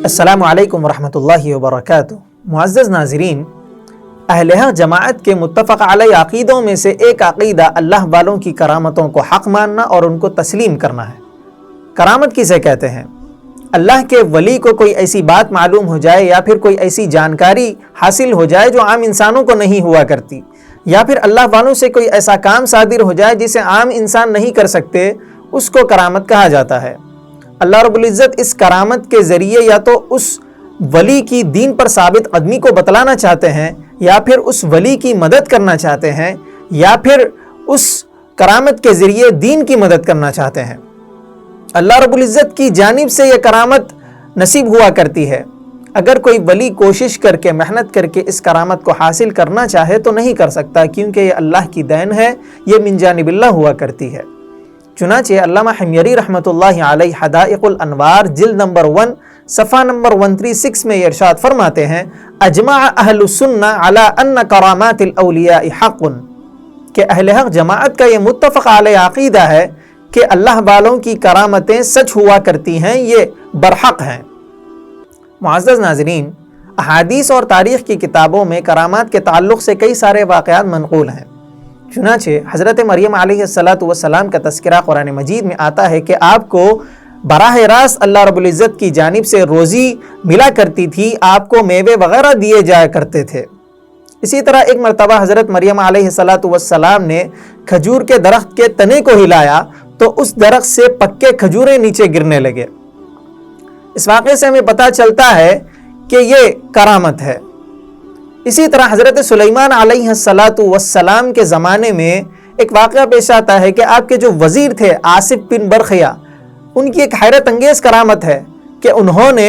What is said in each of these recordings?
السلام علیکم ورحمۃ اللہ وبرکاتہ۔ معزز ناظرین، اہل حق جماعت کے متفق علیہ عقیدوں میں سے ایک عقیدہ اللہ والوں کی کرامتوں کو حق ماننا اور ان کو تسلیم کرنا ہے۔ کرامت کسے کہتے ہیں؟ اللہ کے ولی کو کوئی ایسی بات معلوم ہو جائے یا پھر کوئی ایسی جانکاری حاصل ہو جائے جو عام انسانوں کو نہیں ہوا کرتی، یا پھر اللہ والوں سے کوئی ایسا کام صادر ہو جائے جسے عام انسان نہیں کر سکتے، اس کو کرامت کہا جاتا ہے۔ اللہ رب العزت اس کرامت کے ذریعے یا تو اس ولی کی دین پر ثابت قدمی کو بتلانا چاہتے ہیں، یا پھر اس ولی کی مدد کرنا چاہتے ہیں، یا پھر اس کرامت کے ذریعے دین کی مدد کرنا چاہتے ہیں۔ اللہ رب العزت کی جانب سے یہ کرامت نصیب ہوا کرتی ہے۔ اگر کوئی ولی کوشش کر کے محنت کر کے اس کرامت کو حاصل کرنا چاہے تو نہیں کر سکتا، کیونکہ یہ اللہ کی دین ہے، یہ من جانب اللہ ہوا کرتی ہے۔ چنانچہ علامہ حمیری رحمۃ اللہ علیہ حدائق الانوار جلد نمبر 1 صفحہ نمبر 136 میں یہ ارشاد فرماتے ہیں، اجمع اہل السنہ علی ان کرامات الاولیاء حق، کہ اہل حق جماعت کا یہ متفق علیہ عقیدہ ہے کہ اللہ والوں کی کرامتیں سچ ہوا کرتی ہیں، یہ برحق ہیں۔ معزز ناظرین، احادیث اور تاریخ کی کتابوں میں کرامات کے تعلق سے کئی سارے واقعات منقول ہیں۔ چنانچہ حضرت مریم علیہ السلام کا تذکرہ قرآن مجید میں آتا ہے کہ آپ کو براہ راست اللہ رب العزت کی جانب سے روزی ملا کرتی تھی، آپ کو میوے وغیرہ دیے جایا کرتے تھے۔ اسی طرح ایک مرتبہ حضرت مریم علیہ السلام نے کھجور کے درخت کے تنے کو ہلایا تو اس درخت سے پکے کھجوریں نیچے گرنے لگے۔ اس واقعے سے ہمیں پتہ چلتا ہے کہ یہ کرامت ہے۔ اسی طرح حضرت سلیمان علیہ السلام کے زمانے میں ایک واقعہ پیش آتا ہے کہ آپ کے جو وزیر تھے آصف بن برخیا، ان کی ایک حیرت انگیز کرامت ہے کہ انہوں نے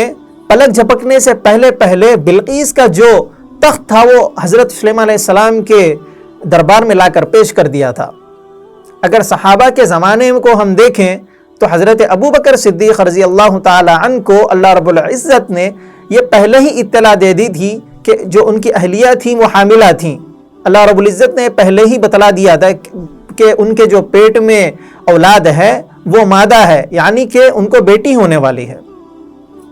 پلک جھپکنے سے پہلے بلقیس کا جو تخت تھا وہ حضرت سلیمان علیہ السلام کے دربار میں لا کر پیش کر دیا تھا۔ اگر صحابہ کے زمانے کو ہم دیکھیں تو حضرت ابو بکر صدیق رضی اللہ تعالی عنہ کو اللہ رب العزت نے یہ پہلے ہی اطلاع دے دی تھی کہ جو ان کی اہلیہ تھیں وہ حاملہ تھیں۔ اللہ رب العزت نے پہلے ہی بتلا دیا تھا کہ ان کے جو پیٹ میں اولاد ہے وہ مادہ ہے، یعنی کہ ان کو بیٹی ہونے والی ہے۔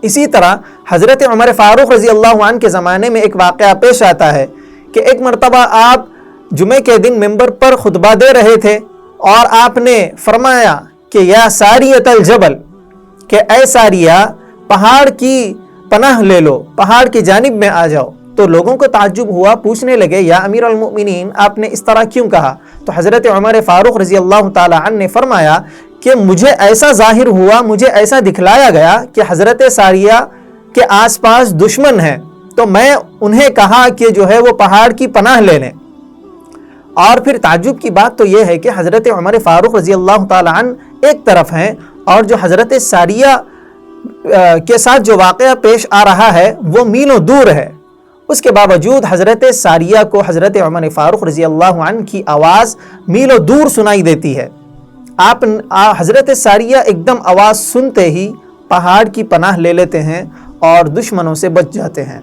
اسی طرح حضرت عمر فاروق رضی اللہ عنہ کے زمانے میں ایک واقعہ پیش آتا ہے کہ ایک مرتبہ آپ جمعے کے دن ممبر پر خطبہ دے رہے تھے اور آپ نے فرمایا کہ یا ساریۃ الجبل، کہ اے ساریہ پہاڑ کی پناہ لے لو، پہاڑ کی جانب میں آ جاؤ۔ تو لوگوں کو تعجب ہوا، پوچھنے لگے یا امیر المؤمنین آپ نے اس طرح کیوں کہا؟ تو حضرت عمر فاروق رضی اللہ تعالی عنہ نے فرمایا کہ مجھے ایسا ظاہر ہوا، مجھے ایسا دکھلایا گیا کہ حضرت ساریہ کے آس پاس دشمن ہیں، تو میں انہیں کہا کہ جو ہے وہ پہاڑ کی پناہ لے لیں۔ اور پھر تعجب کی بات تو یہ ہے کہ حضرت عمر فاروق رضی اللہ تعالی عنہ ایک طرف ہیں اور جو حضرت ساریہ کے ساتھ جو واقعہ پیش آ رہا ہے وہ میلوں دور ہے۔ اس کے باوجود حضرت ساریہ کو حضرت عمر فاروق رضی اللہ عنہ کی آواز میلوں دور سنائی دیتی ہے۔ حضرت ساریہ ایک دم آواز سنتے ہی پہاڑ کی پناہ لے لیتے ہیں اور دشمنوں سے بچ جاتے ہیں۔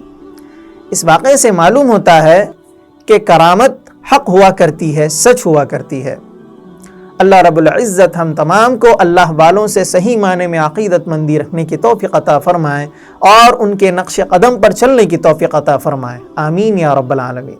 اس واقعے سے معلوم ہوتا ہے کہ کرامت حق ہوا کرتی ہے، سچ ہوا کرتی ہے۔ اللہ رب العزت ہم تمام کو اللہ والوں سے صحیح معنی میں عقیدت مندی رکھنے کی توفیق عطا فرمائے اور ان کے نقش قدم پر چلنے کی توفیق عطا فرمائے۔ آمین یا رب العالمین۔